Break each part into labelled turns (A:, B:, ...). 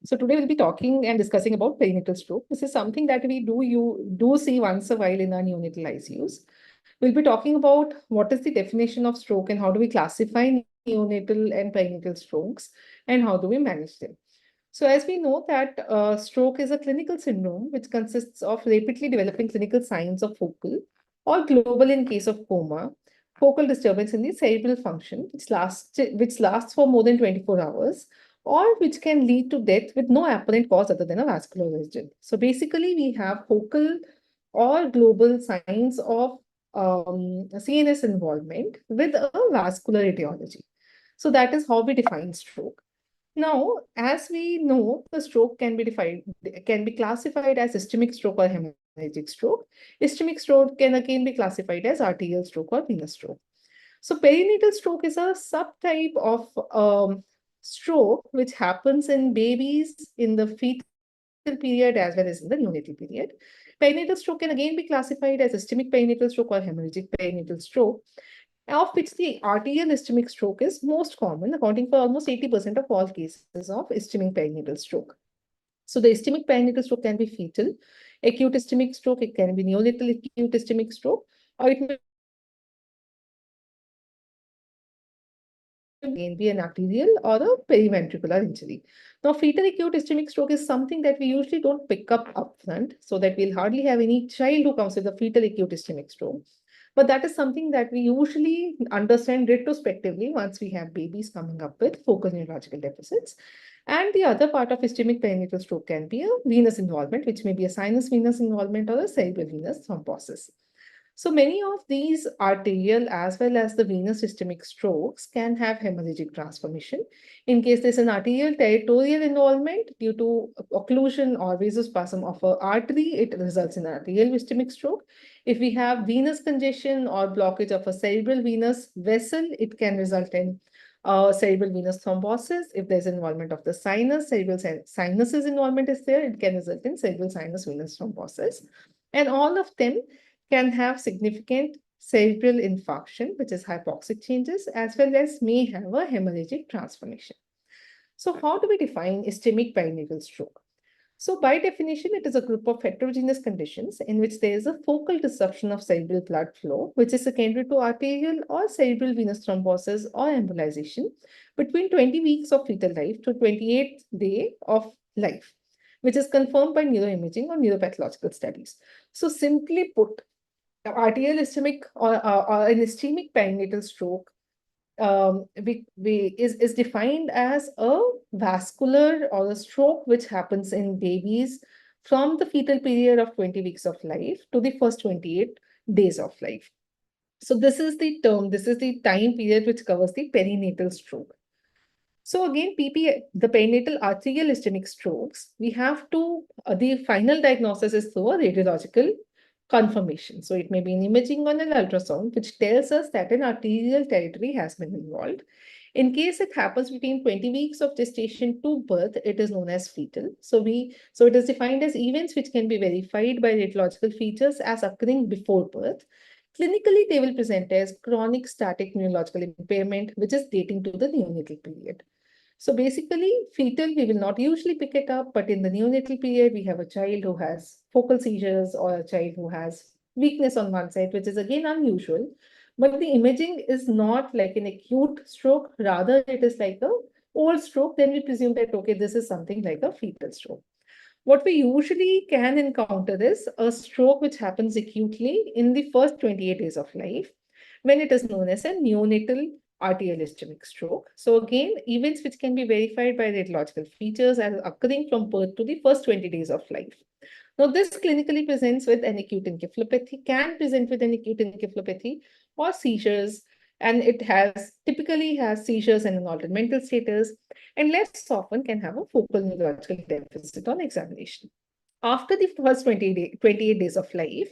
A: So today we'll be talking and discussing about perinatal stroke. This is something that you see once a while in our neonatal ICUs. We'll be talking about what is the definition of stroke and how do we classify neonatal and perinatal strokes and how do we manage them. So as we know that stroke is a clinical syndrome which consists of rapidly developing clinical signs of focal or global in case of coma, focal disturbance in the cerebral function which lasts for more than 24 hours or which can lead to death with no apparent cause other than a vascular lesion. So basically we have focal or global signs of CNS involvement with a vascular etiology. So that is how we define stroke. Now, as we know, the stroke can be classified as ischemic stroke or hemorrhagic stroke. Ischemic stroke can again be classified as arterial stroke or venous stroke. So perinatal stroke is a subtype of stroke which happens in babies in the fetal period as well as in the neonatal period. Perinatal stroke can again be classified as ischemic perinatal stroke or hemorrhagic perinatal stroke, of which the arterial ischemic stroke is most common, accounting for almost 80% of all cases of ischemic perinatal stroke. So the ischemic perinatal stroke can be fetal, acute ischemic stroke, it can be neonatal acute ischemic stroke, or it may be an arterial or a periventricular injury. Now, fetal acute ischemic stroke is something that we usually don't pick up upfront, so that we'll hardly have any child who comes with a fetal acute ischemic stroke. But that is something that we usually understand retrospectively once we have babies coming up with focal neurological deficits. And the other part of ischemic perinatal stroke can be a venous involvement, which may be a sinus venous involvement or a cerebral venous thrombosis. So many of these arterial as well as the venous systemic strokes can have hemorrhagic transformation. In case there's an arterial territorial involvement due to occlusion or vasospasm of an artery, it results in an arterial ischemic stroke. If we have venous congestion or blockage of a cerebral venous vessel, it can result in cerebral venous thrombosis. If there's involvement of the sinus, cerebral sinuses involvement is there, it can result in cerebral sinus venous thrombosis. And all of them can have significant cerebral infarction, which is hypoxic changes, as well as may have a hemorrhagic transformation. So how do we define ischemic perinatal stroke? So by definition, it is a group of heterogeneous conditions in which there is a focal disruption of cerebral blood flow, which is secondary to arterial or cerebral venous thrombosis or embolization between 20 weeks of fetal life to 28th day of life, which is confirmed by neuroimaging or neuropathological studies. So simply put, arterial ischemic or an ischemic perinatal stroke is defined as a vascular or a stroke which happens in babies from the fetal period of 20 weeks of life to the first 28 days of life. So this is the term, this is the time period which covers the perinatal stroke. So again, the perinatal arterial ischemic strokes, we have to, the final diagnosis is through a radiological confirmation. So it may be an imaging on an ultrasound, which tells us that an arterial territory has been involved. In case it happens between 20 weeks of gestation to birth, it is known as fetal. So it is defined as events which can be verified by radiological features as occurring before birth. Clinically, they will present as chronic static neurological impairment, which is dating to the neonatal period. So basically, fetal, we will not usually pick it up, but in the neonatal period, we have a child who has focal seizures or a child who has weakness on one side, which is again unusual. But the imaging is not like an acute stroke, rather it is like a old stroke. Then we presume that, okay, this is something like a fetal stroke. What we usually can encounter is a stroke which happens acutely in the first 28 days of life, when it is known as a neonatal arterial ischemic stroke. So again, events which can be verified by radiological features as occurring from birth to the first 20 days of life. Now, this clinically presents with an acute encephalopathy, can present with an acute encephalopathy or seizures, and it typically has seizures and an altered mental status, and less often can have a focal neurological deficit on examination. After the first 28 days of life,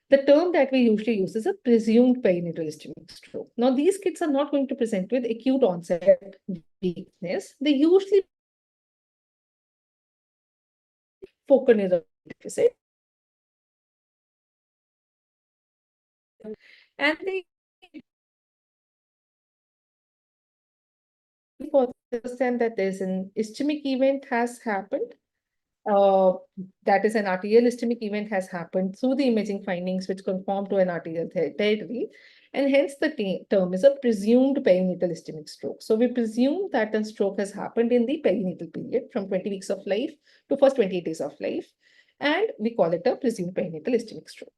A: the term that we usually use is a presumed perinatal ischemic stroke. Now, these kids are not going to present with acute onset weakness. They usually focal neurological deficit, and they for understand that there's an ischemic event has happened. Uh, that is, an arterial ischemic event has happened through the imaging findings which conform to an arterial territory, and hence the term is a presumed perinatal ischemic stroke. So we presume that a stroke has happened in the perinatal period from 20 weeks of life to first 28 days of life, and we call it a presumed perinatal ischemic stroke.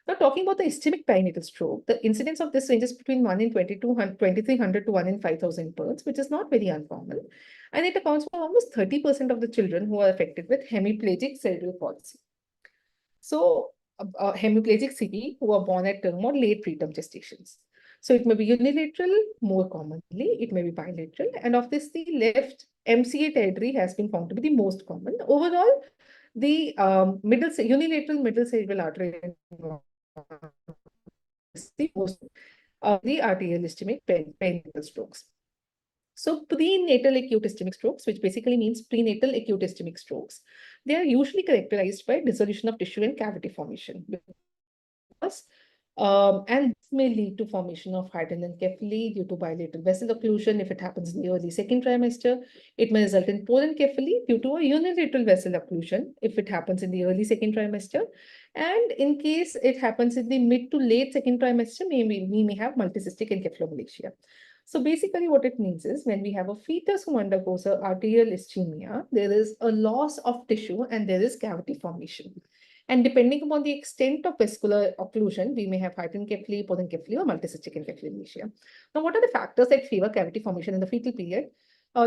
A: Now, talking about the ischemic perinatal stroke, the incidence of this ranges between 1 in 2,300 to 1 in 5,000 births, which is not very uncommon. And it accounts for almost 30% of the children who are affected with hemiplegic cerebral palsy. So, hemiplegic CP who are born at term or late preterm gestations. So, it may be unilateral more commonly, it may be bilateral. And of this, the left MCA territory has been found to be the most common. Overall, the unilateral middle cerebral artery is the most of the arterial ischemic perinatal strokes. So prenatal acute ischemic strokes, which basically means prenatal acute ischemic strokes, they are usually characterized by dissolution of tissue and cavity formation. And this may lead to formation of hydranencephaly due to bilateral vessel occlusion if it happens in the early second trimester. It may result in porencephaly due to a unilateral vessel occlusion if it happens in the early second trimester. And in case it happens in the mid to late second trimester, we may have multicystic encephalomalacia. So basically what it means is when we have a fetus who undergoes a arterial ischemia, there is a loss of tissue and there is cavity formation. And depending upon the extent of vascular occlusion, we may have hydranencephaly, porencephaly, or multicystic encephalomalacia. Now, what are the factors that favor cavity formation in the fetal period?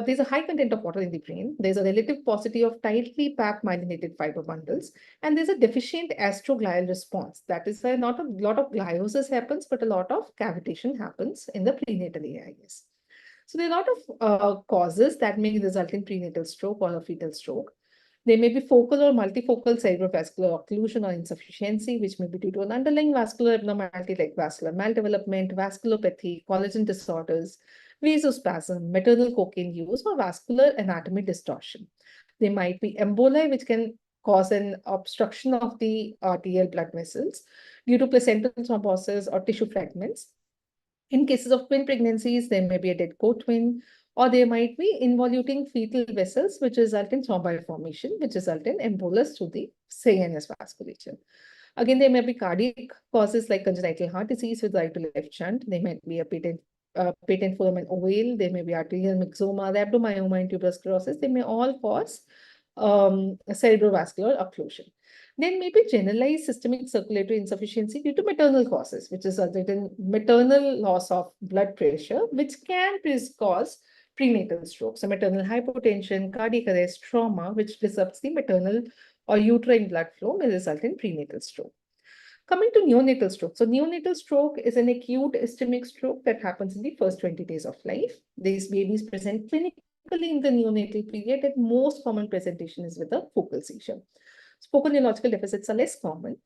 A: There's a high content of water in the brain. There's a relative paucity of tightly packed myelinated fiber bundles, and there's a deficient astroglial response. That is why not a lot of gliosis happens, but a lot of cavitation happens in the prenatal AIS. So there are a lot of causes that may result in prenatal stroke or a fetal stroke. There may be focal or multifocal cerebrovascular occlusion or insufficiency, which may be due to an underlying vascular abnormality like vascular maldevelopment, vasculopathy, collagen disorders, vasospasm, maternal cocaine use, or vascular anatomy distortion. There might be emboli, which can cause an obstruction of the arterial blood vessels due to placental thrombosis or tissue fragments. In cases of twin pregnancies, there may be a dead co-twin, or there might be involuting fetal vessels, which result in thrombi formation, which result in embolus through the CNS vasculature. Again, there may be cardiac causes like congenital heart disease with right to left shunt. There might be a patent foramen ovale. There may be arterial myxoma, rhabdomyoma, and tuberous sclerosis. They may all cause cerebrovascular occlusion. Then maybe generalized systemic circulatory insufficiency due to maternal causes, which is resulted in maternal loss of blood pressure, which can cause prenatal stroke. So maternal hypotension, cardiac arrest, trauma, which disrupts the maternal or uterine blood flow may result in prenatal stroke. Coming to neonatal stroke. So neonatal stroke is an acute ischemic stroke that happens in the first 20 days of life. These babies present clinically in the neonatal period, and most common presentation is with a focal seizure. Focal neurological deficits are less common.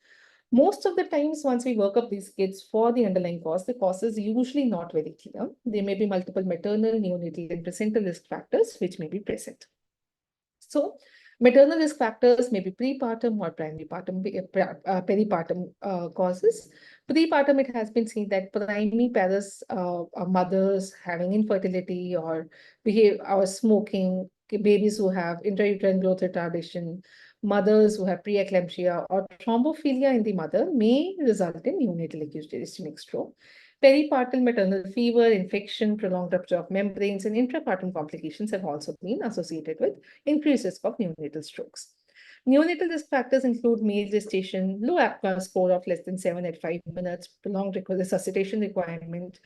A: Most of the times, once we work up these kids for the underlying cause, the cause is usually not very clear. There may be multiple maternal, neonatal, and placental risk factors which may be present. So, maternal risk factors may be prepartum or primary peripartum causes. Prepartum, it has been seen that primary parents, mothers having infertility or smoking, babies who have intrauterine growth retardation, mothers who have preeclampsia or thrombophilia in the mother may result in neonatal acute ischemic stroke. Peripartum maternal fever, infection, prolonged rupture of membranes, and intrapartum complications have also been associated with increased risk of neonatal strokes. Neonatal risk factors include male gestation, low APGAR score of less than 7 at 5 minutes, prolonged resuscitation requirement,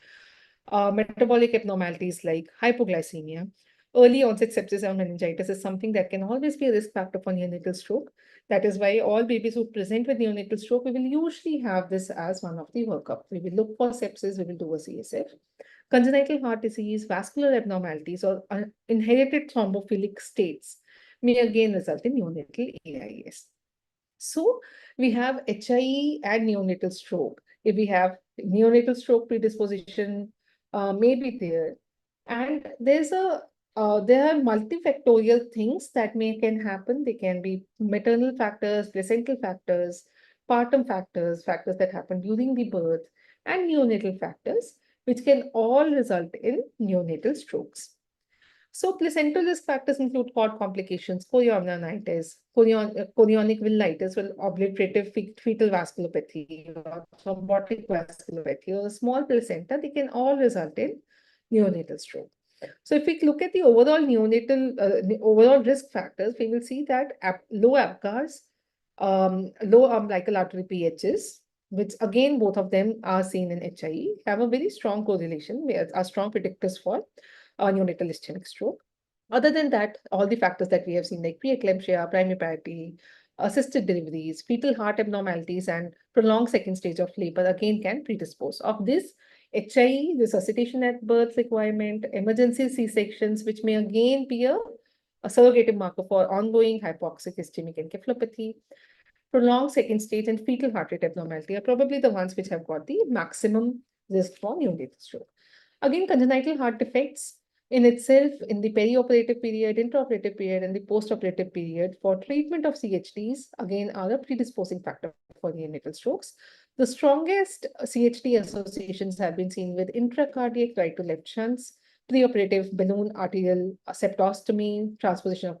A: metabolic abnormalities like hypoglycemia. Early onset sepsis or meningitis is something that can always be a risk factor for neonatal stroke. That is why all babies who present with neonatal stroke, we will usually have this as one of the workup. We will look for sepsis, we will do a CSF. Congenital heart disease, vascular abnormalities, or inherited thrombophilic states may again result in neonatal AIS. So we have HIE and neonatal stroke. If we have neonatal stroke predisposition, maybe there. And there are multifactorial things that can happen. They can be maternal factors, placental factors, partum factors, factors that happen during the birth, and neonatal factors, which can all result in neonatal strokes. So placental risk factors include cord complications, chorioamnionitis, chorionic villinitis, well, obliterative fetal vasculopathy, or thrombotic vasculopathy, or a small placenta. They can all result in neonatal stroke. So if we look at the overall overall risk factors, we will see that low ABGARs, low umbilical artery pHs, which again both of them are seen in HIE, have a very strong correlation, are strong predictors for neonatal ischemic stroke. Other than that, all the factors that we have seen, like preeclampsia, primiparity, assisted deliveries, fetal heart abnormalities, and prolonged second stage of labor, again can predispose. Of this, HIE, resuscitation at birth requirement, emergency C-sections, which may again be a surrogate marker for ongoing hypoxic ischemic encephalopathy, prolonged second stage, and fetal heart rate abnormality are probably the ones which have got the maximum risk for neonatal stroke. Again, congenital heart defects in itself in the perioperative period, intraoperative period, and the postoperative period for treatment of CHDs, again, are a predisposing factor for neonatal strokes. The strongest CHD associations have been seen with intracardiac right to left shunts, preoperative balloon arterial septostomy, transposition of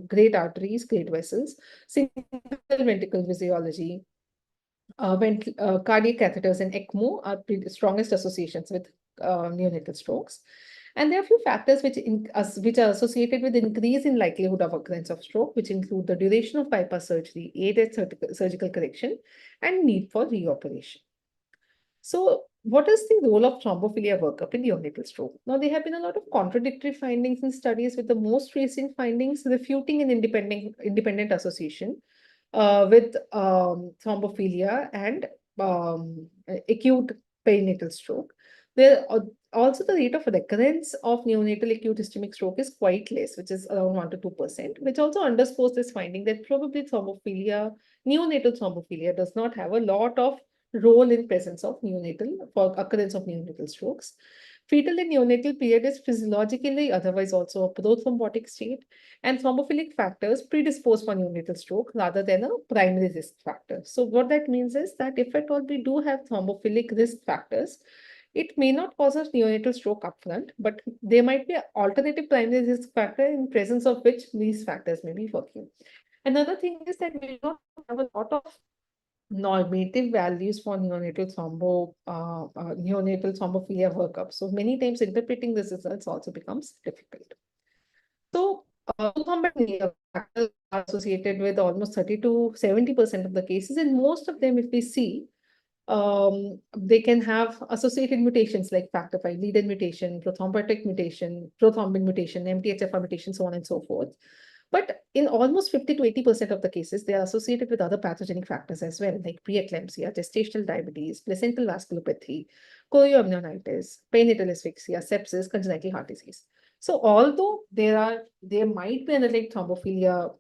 A: great arteries, great vessels, single ventricle physiology, cardiac catheters and ECMO are the strongest associations with neonatal strokes. And there are a few factors which are associated with increase in likelihood of occurrence of stroke, which include the duration of bypass surgery, aided surgical correction, and need for reoperation. So, what is the role of thrombophilia workup in neonatal stroke? Now, there have been a lot of contradictory findings in studies, with the most recent findings refuting an independent association with thrombophilia and acute perinatal stroke. There also the rate of recurrence of neonatal acute ischemic stroke is quite less, which is around 1 to 2%, which also underscores this finding that probably neonatal thrombophilia does not have a lot of role in presence of occurrence of neonatal strokes. Fetal and neonatal period is physiologically otherwise also a prothrombotic state, and thrombophilic factors predispose for neonatal stroke rather than a primary risk factor. So what that means is that if at all we do have thrombophilic risk factors, it may not cause us neonatal stroke upfront, but there might be an alternative primary risk factor in presence of which these factors may be working. Another thing is that we don't have a lot of normative values for neonatal thrombophilia workup. So many times interpreting these results also becomes difficult. So factors are associated with almost 30 to 70% of the cases, and most of them, if we see, they can have associated mutations like factor V lead-in mutation, prothrombotic mutation, prothrombin mutation, MTHFR mutation, so on and so forth. But in almost 50 to 80% of the cases, they are associated with other pathogenic factors as well, like preeclampsia, gestational diabetes, placental vasculopathy, chorioamnionitis, perinatal asphyxia, sepsis, congenital heart disease. So although there might be underlying thrombophilia,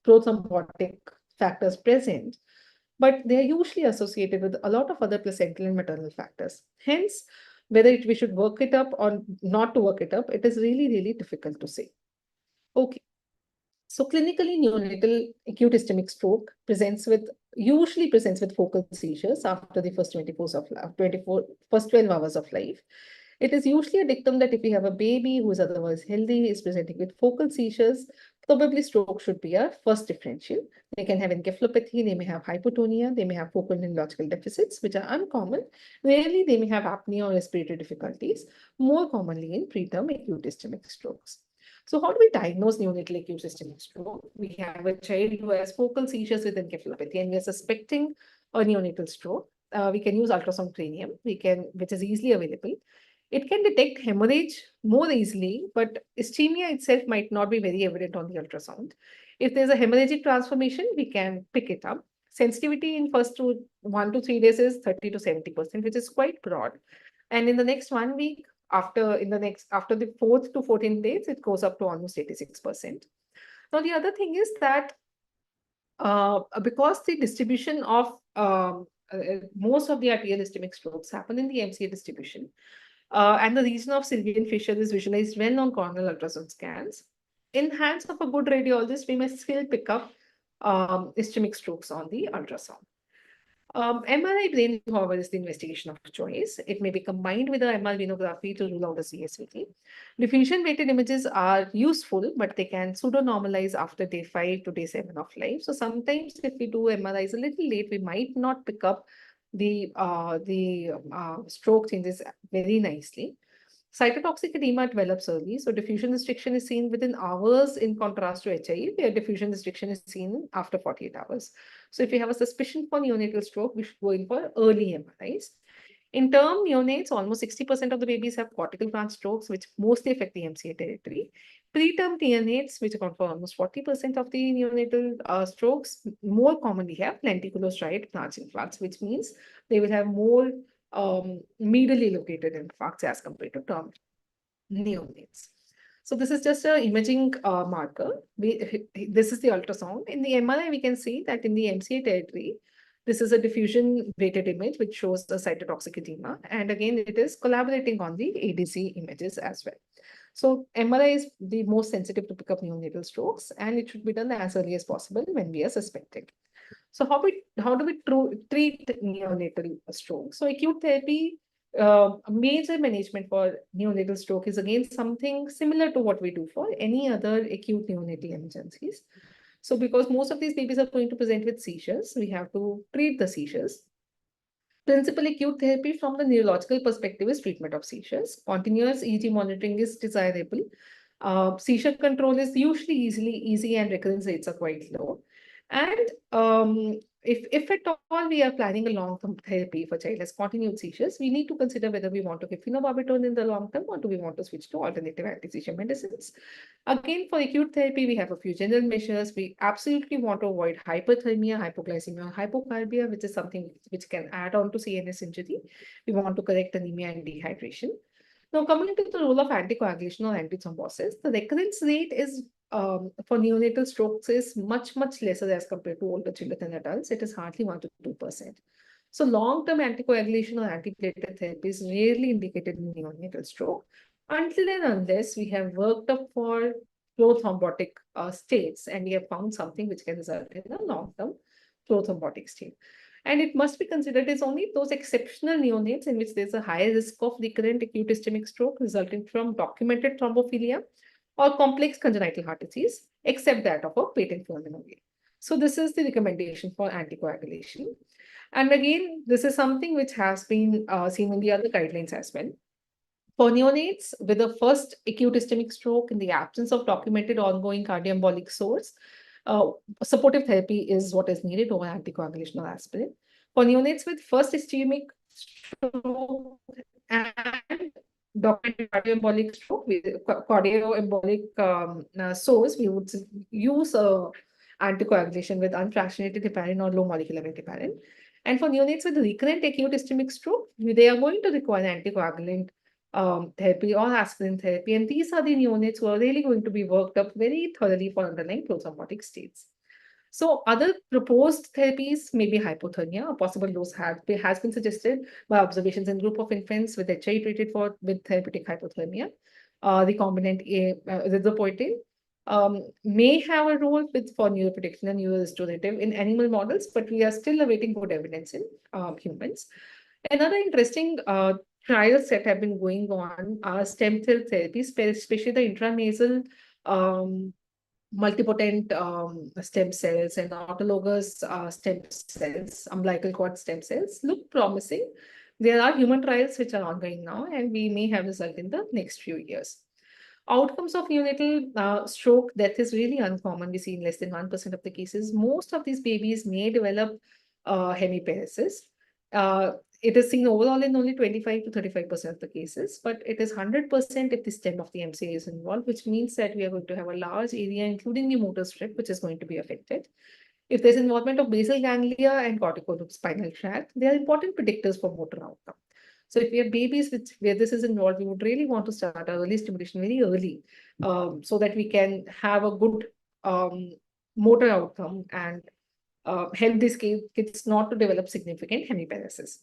A: prothrombotic factors present, but they are usually associated with a lot of other placental and maternal factors. Hence, whether we should work it up or not to work it up, it is really, really difficult to say. Okay. So clinically, neonatal acute ischemic stroke usually presents with focal seizures after the first 12 hours of life. It is usually a dictum that if we have a baby who is otherwise healthy, is presenting with focal seizures, probably stroke should be our first differential. They can have encephalopathy, they may have hypotonia, they may have focal neurological deficits, which are uncommon. Rarely, they may have apnea or respiratory difficulties, more commonly in preterm acute ischemic strokes. So how do we diagnose neonatal acute ischemic stroke? We have a child who has focal seizures with encephalopathy, and we are suspecting a neonatal stroke. We can use ultrasound cranium, which is easily available. It can detect hemorrhage more easily, but ischemia itself might not be very evident on the ultrasound. If there's a hemorrhagic transformation, we can pick it up. Sensitivity in first 1 to 3 days is 30 to 70%, which is quite broad. And in the next 1 week, after the 4th to 14th days, it goes up to almost 86%. Now, the other thing is that because the distribution of most of the arterial ischemic strokes happen in the MCA distribution, and the region of Sylvian fissure is visualized well on coronal ultrasound scans, in hands of a good radiologist, we may still pick up ischemic strokes on the ultrasound. MRI brain, however, is the investigation of choice. It may be combined with the MR venography to rule out a CSVT. Diffusion-weighted images are useful, but they can pseudo-normalize after day 5 to day 7 of life. So sometimes if we do MRIs a little late, we might not pick up the stroke changes very nicely. Cytotoxic edema develops early, so diffusion restriction is seen within hours in contrast to HIE, where diffusion restriction is seen after 48 hours. So if you have a suspicion for neonatal stroke, we should go in for early MRIs. In term neonates, almost 60% of the babies have cortical branch strokes, which mostly affect the MCA territory. Preterm neonates, which account for almost 40% of the neonatal strokes, more commonly have lenticular striate branch infarcts, which means they will have more medially located infarcts as compared to term neonates. So this is just an imaging marker. This is the ultrasound. In the MRI, we can see that in the MCA territory, this is a diffusion weighted image which shows the cytotoxic edema. And again, it is collaborating on the ADC images as well. So MRI is the most sensitive to pick up neonatal strokes, and it should be done as early as possible when we are suspecting. So how do we treat neonatal stroke? So acute therapy, major management for neonatal stroke is again something similar to what we do for any other acute neonatal emergencies. So because most of these babies are going to present with seizures, we have to treat the seizures. Principal acute therapy from the neurological perspective is treatment of seizures. Continuous EEG monitoring is desirable. Seizure control is usually easy and recurrence rates are quite low. And if at all we are planning a long-term therapy for child has continued seizures, we need to consider whether we want to give phenobarbital in the long term or do we want to switch to alternative anti-seizure medicines. Again, for acute therapy, we have a few general measures. We absolutely want to avoid hyperthermia, hypoglycemia, or hypocarbia, which is something which can add on to CNS injury. We want to correct anemia and dehydration. Now, coming to the role of anticoagulation or antithrombosis, the recurrence rate is for neonatal strokes is much lesser as compared to older children and adults. It is hardly 1 to 2%. So long-term anticoagulation or antiplatelet therapy is rarely indicated in neonatal stroke until and unless we have worked up for prothrombotic states and we have found something which can result in a long-term prothrombotic state. And it must be considered as only those exceptional neonates in which there's a higher risk of recurrent acute ischemic stroke resulting from documented thrombophilia or complex congenital heart disease, except that of a patent pulmonary. So this is the recommendation for anticoagulation. And again, this is something which has been seen in the other guidelines as well. For neonates with a first acute ischemic stroke in the absence of documented ongoing cardioembolic source, supportive therapy is what is needed over anticoagulation or aspirin. For neonates with first ischemic stroke and documented cardioembolic stroke, with cardioembolic source, we would use anticoagulation with unfractionated heparin or low molecular weight heparin. And for neonates with recurrent acute ischemic stroke, they are going to require anticoagulant therapy or aspirin therapy. And these are the neonates who are really going to be worked up very thoroughly for underlying prothrombotic states. So other proposed therapies may be hypothermia. A possible dose has been suggested by observations in group of infants with HI treated with therapeutic hypothermia. Recombinant erythropoietin may have a role for neuroprotection and neurorestorative in animal models, but we are still awaiting good evidence in humans. Another interesting trials that have been going on are stem cell therapies, especially the intranasal multipotent stem cells and autologous stem cells, umbilical cord stem cells look promising. There are human trials which are ongoing now, and we may have result in the next few years. Outcomes of neonatal stroke death is really uncommon. We see in less than 1% of the cases. Most of these babies may develop hemiparesis. It is seen overall in only 25 to 35% of the cases, but it is 100% if the stem of the MCA is involved, which means that we are going to have a large area, including the motor strip, which is going to be affected. If there's involvement of basal ganglia and corticospinal tract, they are important predictors for motor outcome. So if we have babies where this is involved, we would really want to start our early stimulation very early so that we can have a good motor outcome and help these kids not to develop significant hemiparesis.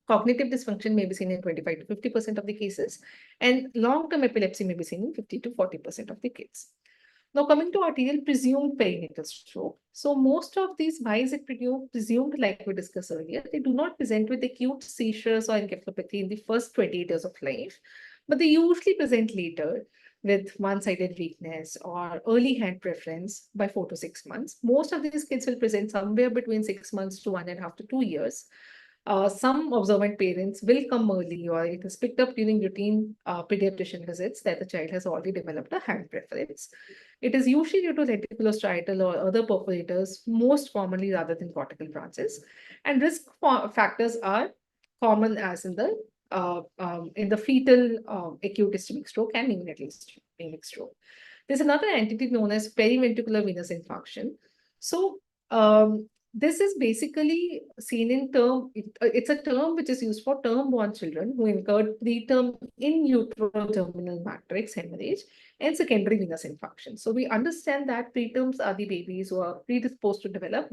A: Cognitive dysfunction may be seen in 25 to 50% of the cases, and long-term epilepsy may be seen in 50 to 40% of the kids. Now, coming to arterial presumed perinatal stroke. So, most of these, why is it presumed, like we discussed earlier? They do not present with acute seizures or encephalopathy in the first 28 years of life, but they usually present later with one-sided weakness or early hand preference by 4 to 6 months. Most of these kids will present somewhere between 6 months to 1.5 to 2 years. Some observant parents will come early, or it is picked up during routine pediatrician visits that the child has already developed a hand preference. It is usually due to reticulostriatal or other perforators, most commonly rather than cortical branches. And risk factors are common as in the fetal acute ischemic stroke and neonatal ischemic stroke. There's another entity known as periventricular venous infarction. So this is basically seen in it's a term which is used for term-born children who incurred preterm in utero germinal matrix hemorrhage and secondary venous infarction. So we understand that preterms are the babies who are predisposed to develop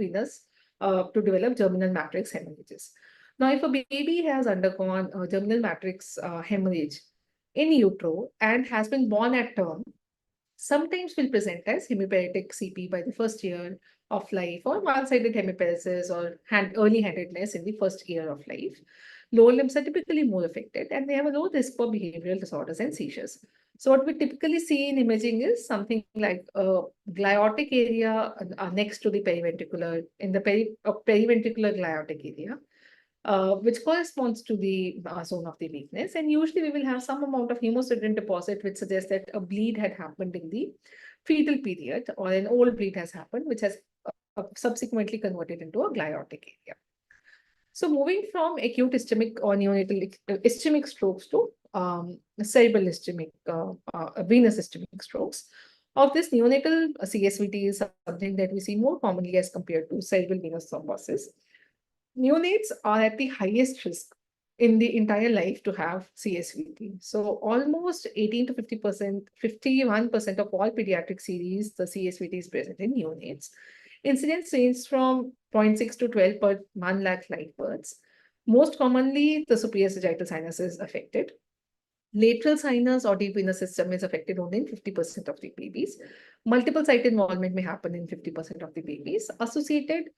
A: germinal matrix hemorrhages. Now, if a baby has undergone germinal matrix hemorrhage in utero and has been born at term, sometimes will present as hemiparetic CP by the first year of life, or one-sided hemiparesis or early handedness in the first year of life. Lower limbs are typically more affected and they have a low risk for behavioral disorders and seizures. So what we typically see in imaging is something like a gliotic area next to the periventricular, in the periventricular gliotic area, which corresponds to the zone of the weakness. And usually we will have some amount of hemosiderin deposit, which suggests that a bleed had happened in the fetal period, or an old bleed has happened, which has subsequently converted into a gliotic area. So moving from acute ischemic or neonatal ischemic strokes to cerebral ischemic, venous ischemic strokes. Of this, neonatal CSVT is something that we see more commonly as compared to cerebral venous thrombosis. Neonates are at the highest risk in the entire life to have CSVT. So almost 18 to 50%, 51% of all pediatric series, the CSVT is present in neonates. Incidence range from 0.6 to 12 per 1 lakh live births. Most commonly, the superior sagittal sinus is affected. Lateral sinus or deep venous system is affected only in 50% of the babies. Multiple site involvement may happen in 50% of the babies. Associated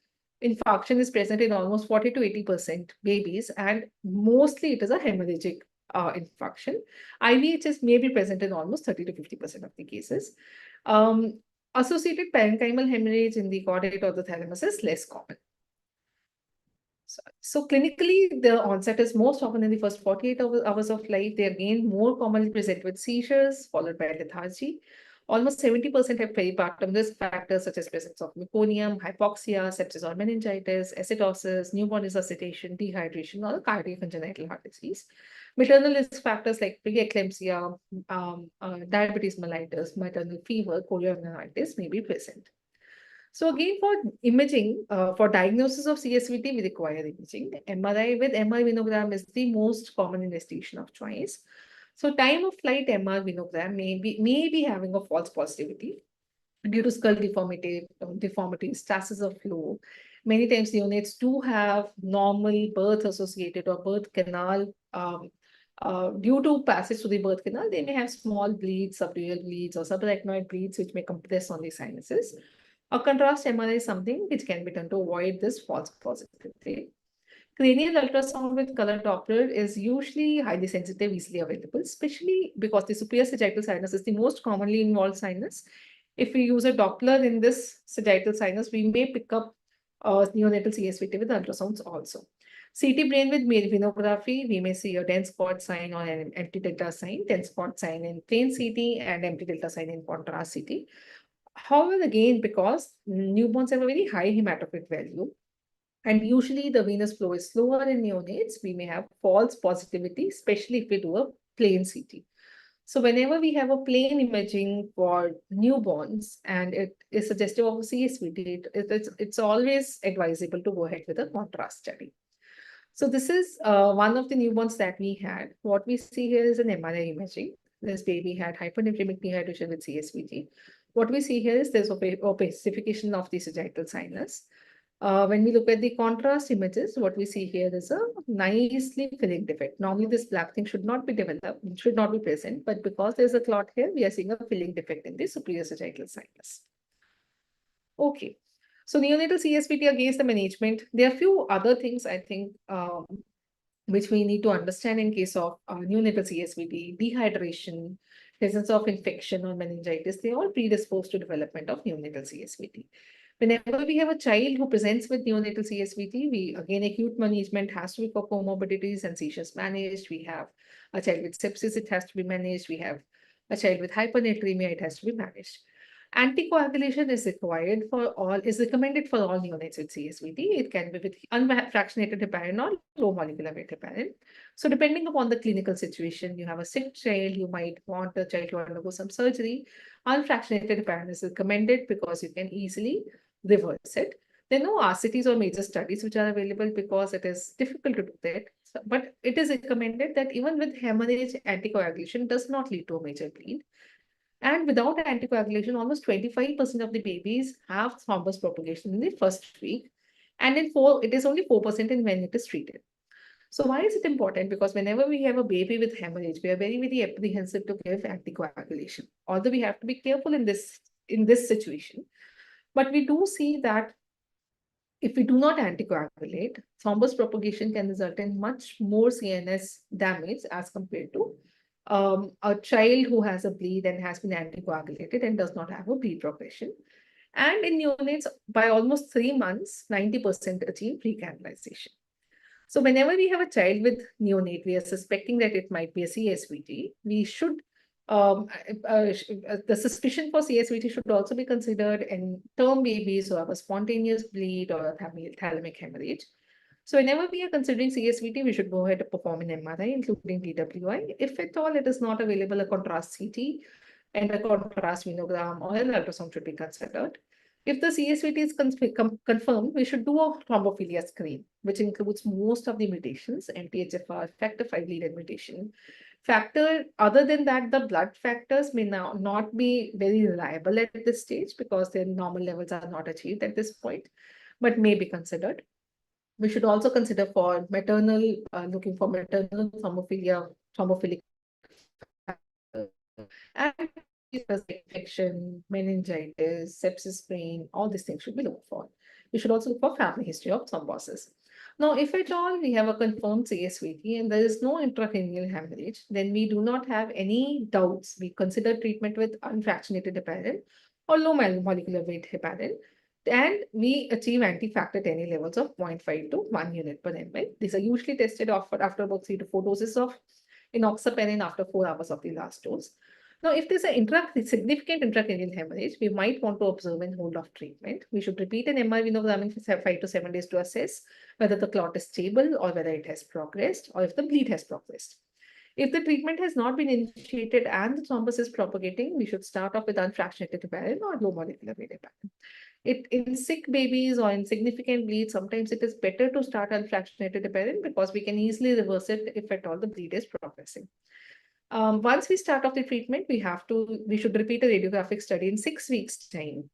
A: infarction is present in almost 40 to 80% babies, and mostly it is a hemorrhagic infarction. IVHS may be present in almost 30 to 50% of the cases. Associated parenchymal hemorrhage in the caudate or the thalamus is less common. So clinically, the onset is most often in the first 48 hours of life. They again more commonly present with seizures, followed by lethargy. Almost 70% have peripartum risk factors such as presence of meconium, hypoxia, sepsis or meningitis, acidosis, newborn resuscitation, dehydration, or cardiac congenital heart disease. Maternal risk factors like preeclampsia, diabetes mellitus, maternal fever, chorioamnionitis may be present. So again, for imaging, for diagnosis of CSVT, we require imaging. MRI with MR venogram is the most common investigation of choice. So time of flight MR venogram may be having a false positivity due to skull deformities, stasis of flow. Many times neonates do have normal birth associated or birth canal. Due to passage to the birth canal, they may have small bleeds, subdural bleeds, or subarachnoid bleeds, which may compress on the sinuses. A contrast MRI is something which can be done to avoid this false positivity. Cranial ultrasound with color Doppler is usually highly sensitive, easily available, especially because the superior sagittal sinus is the most commonly involved sinus. If we use a Doppler in this sagittal sinus, we may pick up neonatal CSVT with ultrasounds also. CT brain with venography, we may see a dense spot sign or an empty delta sign, dense spot sign in plain CT and empty delta sign in contrast CT. However, again, because newborns have a very high hematocrit value, and usually the venous flow is slower in neonates, we may have false positivity, especially if we do a plain CT. So whenever we have a plain imaging for newborns and it is suggestive of a CSVT, it's always advisable to go ahead with a contrast study. So this is one of the newborns that we had. What we see here is an MRI imaging. This baby had hypernatremic dehydration with CSVT. What we see here is there's opacification of the sagittal sinus. When we look at the contrast images, what we see here is a nicely filling defect. Normally, this black thing should not be developed, should not be present, but because there's a clot here, we are seeing a filling defect in the superior sagittal sinus. Okay. So neonatal CSVT against the management. There are few other things I think which we need to understand in case of neonatal CSVT, dehydration, presence of infection or meningitis. They all predispose to development of neonatal CSVT. Whenever we have a child who presents with neonatal CSVT, we again acute management has to be for comorbidities and seizures managed. We have a child with sepsis, it has to be managed. We have a child with hypernatremia, it has to be managed. Anticoagulation is required for all, is recommended for all neonates with CSVT. It can be with unfractionated heparin or low molecular weight heparin. So depending upon the clinical situation, you have a sick child, you might want the child to undergo some surgery. Unfractionated heparin is recommended because you can easily reverse it. There are no RCTs or major studies which are available because it is difficult to do that. So, but it is recommended that even with hemorrhage, anticoagulation does not lead to a major bleed. And without anticoagulation, almost 25% of the babies have thrombus propagation in the first week. And it is only 4% in when it is treated. So why is it important? Because whenever we have a baby with hemorrhage, we are very, very apprehensive to give anticoagulation. Although we have to be careful in this situation. But we do see that if we do not anticoagulate, thrombus propagation can result in much more CNS damage as compared to a child who has a bleed and has been anticoagulated and does not have a bleed progression. And in neonates, by almost 3 months, 90% achieve recanalization. So whenever we have a child with neonate, we are suspecting that it might be a CSVT. We should, the suspicion for CSVT should also be considered in term babies who have a spontaneous bleed or a thalamic hemorrhage. So whenever we are considering CSVT, we should go ahead and perform an MRI, including TWI. If at all it is not available, a contrast CT and a contrast venogram or an ultrasound should be considered. If the CSVT is confirmed, we should do a thrombophilia screen, which includes most of the mutations, MTHFR, factor V lead mutation. Factor, other than that, the blood factors may now not be very reliable at this stage because their normal levels are not achieved at this point, but may be considered. We should also consider for maternal, looking for maternal thrombophilic and infection, meningitis, sepsis pain, all these things should be looked for. We should also look for family history of thrombosis. Now, if at all we have a confirmed CSVT and there is no intracranial hemorrhage, then we do not have any doubts. We consider treatment with unfractionated heparin or low molecular weight heparin, and we achieve anti-factor Xa levels of 0.5 to 1 unit per ml. These are usually tested after about 3 to 4 doses of enoxaparin after 4 hours of the last dose. Now, if there's a significant intracranial hemorrhage, we might want to observe and hold off treatment. We should repeat an MR venogram for 5 to 7 days to assess whether the clot is stable or whether it has progressed or if the bleed has progressed. If the treatment has not been initiated and the thrombus is propagating, we should start off with unfractionated heparin or low molecular weight heparin. In sick babies or in significant bleed, sometimes it is better to start unfractionated heparin because we can easily reverse it if at all the bleed is progressing. Once we start off the treatment, we should repeat a radiographic study in 6 weeks' time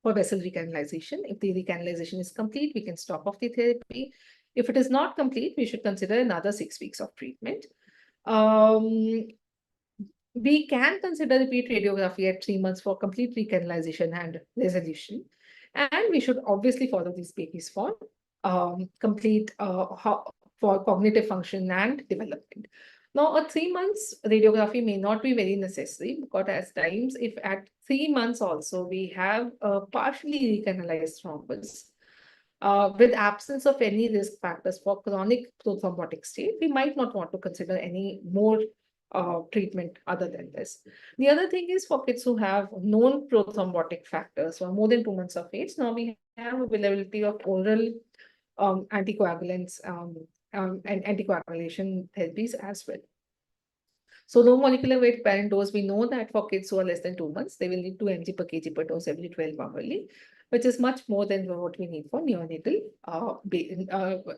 A: for vessel recanalization. If the recanalization is complete, we can stop off the therapy. If it is not complete, we should consider another 6 weeks of treatment. We can consider repeat radiography at 3 months for complete recanalization and resolution. And we should obviously follow these babies for complete for cognitive function and development. Now, a 3 months radiography may not be very necessary because at times, if at 3 months also we have a partially recanalized thrombus with absence of any risk factors for chronic prothrombotic state, we might not want to consider any more treatment other than this. The other thing is for kids who have known prothrombotic factors or more than 2 months of age, now we have availability of oral anticoagulants and anticoagulation therapies as well. So low molecular weight heparin dose, we know that for kids who are less than 2 months, they will need 2 mg per kg per dose every 12 hourly, which is much more than what we need for neonatal,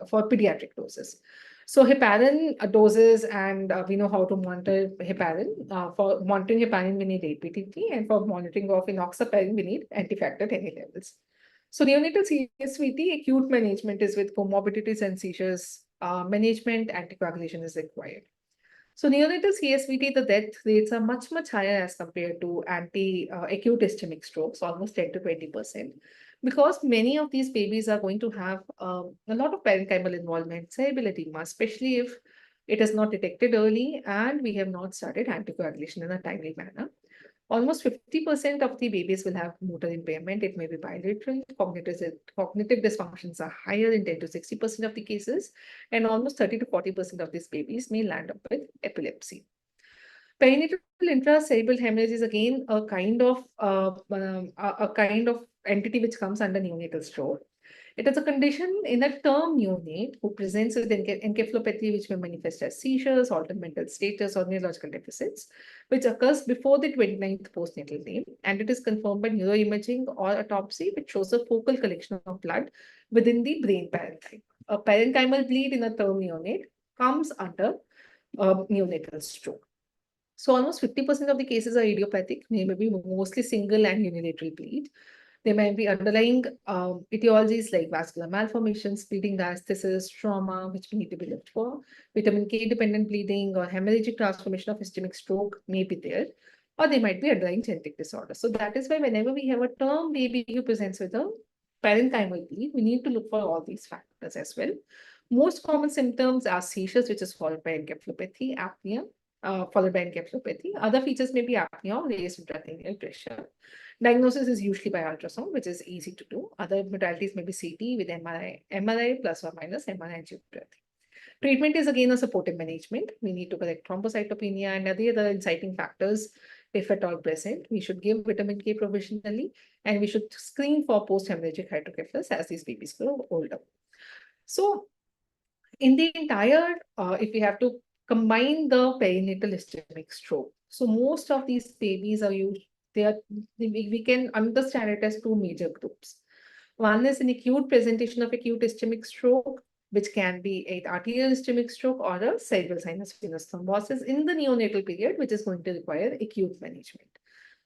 A: for pediatric doses. So heparin doses, and we know how to monitor heparin. For monitoring heparin, we need 8-PTT, and for monitoring of enoxaparin, we need anti-factor Xa levels. So neonatal CSVT, acute management is with comorbidities and seizures. Management, anticoagulation is required. So neonatal CSVT, the death rates are much, much higher as compared to acute ischemic strokes, almost 10 to 20%, because many of these babies are going to have a lot of parenchymal involvement, cerebral edema, especially if it is not detected early and we have not started anticoagulation in a timely manner. Almost 50% of the babies will have motor impairment. It may be bilateral. Cognitive dysfunctions are higher in 10 to 60% of the cases, and almost 30 to 40% of these babies may land up with epilepsy. Perinatal intracerebral hemorrhage is again a kind of entity which comes under neonatal stroke. It is a condition in a term neonate who presents with encephalopathy, which may manifest as seizures, altered mental status, or neurological deficits, which occurs before the 29th postnatal day, and it is confirmed by neuroimaging or autopsy, which shows a focal collection of blood within the brain parenchyma. A parenchymal bleed in a term neonate comes under neonatal stroke. So almost 50% of the cases are idiopathic, maybe mostly single and unilateral bleed. There may be underlying etiologies like vascular malformations, bleeding diastasis, trauma, which we need to be looked for. Vitamin K dependent bleeding or hemorrhagic transformation of ischemic stroke may be there, or they might be underlying genetic disorder. So that is why whenever we have a term baby who presents with a parenchymal bleed, we need to look for all these factors as well. Most common symptoms are seizures, which is followed by encephalopathy, apnea, followed by encephalopathy. Other features may be apnea or raised intracranial pressure. Diagnosis is usually by ultrasound, which is easy to do. Other modalities may be CT with MRI plus or minus MRI angiography. Treatment is again a supportive management. We need to correct thrombocytopenia and other inciting factors if at all present. We should give vitamin K provisionally, and we should screen for post-hemorrhagic hydrocephalus as these babies grow older. So in the entire, if we have to combine the perinatal ischemic stroke, so most of these babies are used, we can understand it as two major groups. One is an acute presentation of acute ischemic stroke, which can be an arterial ischemic stroke or a cerebral sinus venous thrombosis in the neonatal period, which is going to require acute management.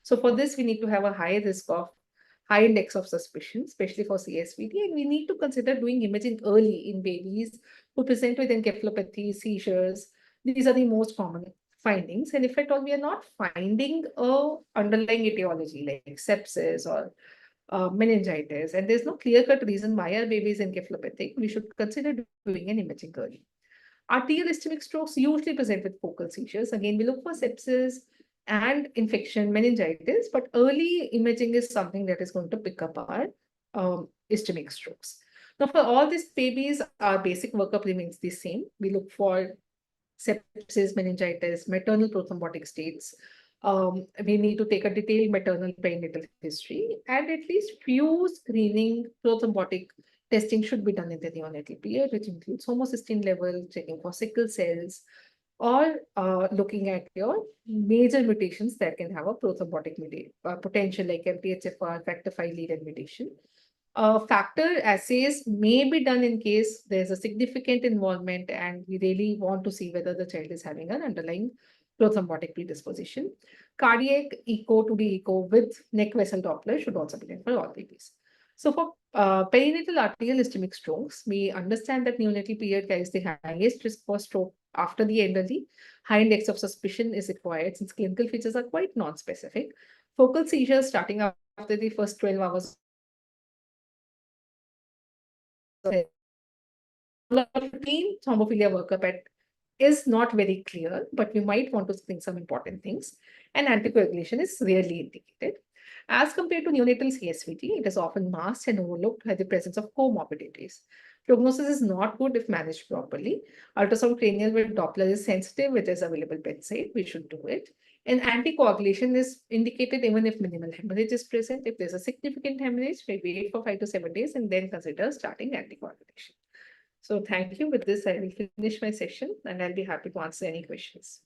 A: So for this, we need to have a high index of suspicion, especially for CSVT, and we need to consider doing imaging early in babies who present with encephalopathy, seizures. These are the most common findings. And if at all we are not finding a underlying etiology like sepsis or meningitis, and there's no clear-cut reason why our baby is encephalopathic, we should consider doing an imaging early. Arterial ischemic strokes usually present with focal seizures. Again, we look for sepsis and infection, meningitis, but early imaging is something that is going to pick up our ischemic strokes. Now, for all these babies, our basic workup remains the same. We look for sepsis, meningitis, maternal prothrombotic states. We need to take a detailed maternal perinatal history, and at least few screening prothrombotic testing should be done in the neonatal period, which includes homocysteine level, checking for sickle cells, or looking at your major mutations that can have a prothrombotic potential like MTHFR, factor V lead mutation. Factor assays may be done in case there's a significant involvement and we really want to see whether the child is having an underlying prothrombotic predisposition. Cardiac echo to the echo with neck vessel Doppler should also be done for all babies. So for perinatal arterial ischemic strokes, we understand that neonatal period carries the highest risk for stroke after the elderly. High index of suspicion is required since clinical features are quite non-specific. Focal seizures starting after the first 12 hours routine thrombophilia workup is not very clear, but we might want to screen some important things, and anticoagulation is rarely indicated. As compared to neonatal CSVT, it is often masked and overlooked by the presence of comorbidities. Prognosis is not good if managed properly. Ultrasound cranial with Doppler is sensitive, it is available bedside, we should do it. And anticoagulation is indicated even if minimal hemorrhage is present. If there's a significant hemorrhage, we wait for 5 to 7 days and then consider starting anticoagulation. So thank you. With this, I will finish my session and I'll be happy to answer any questions.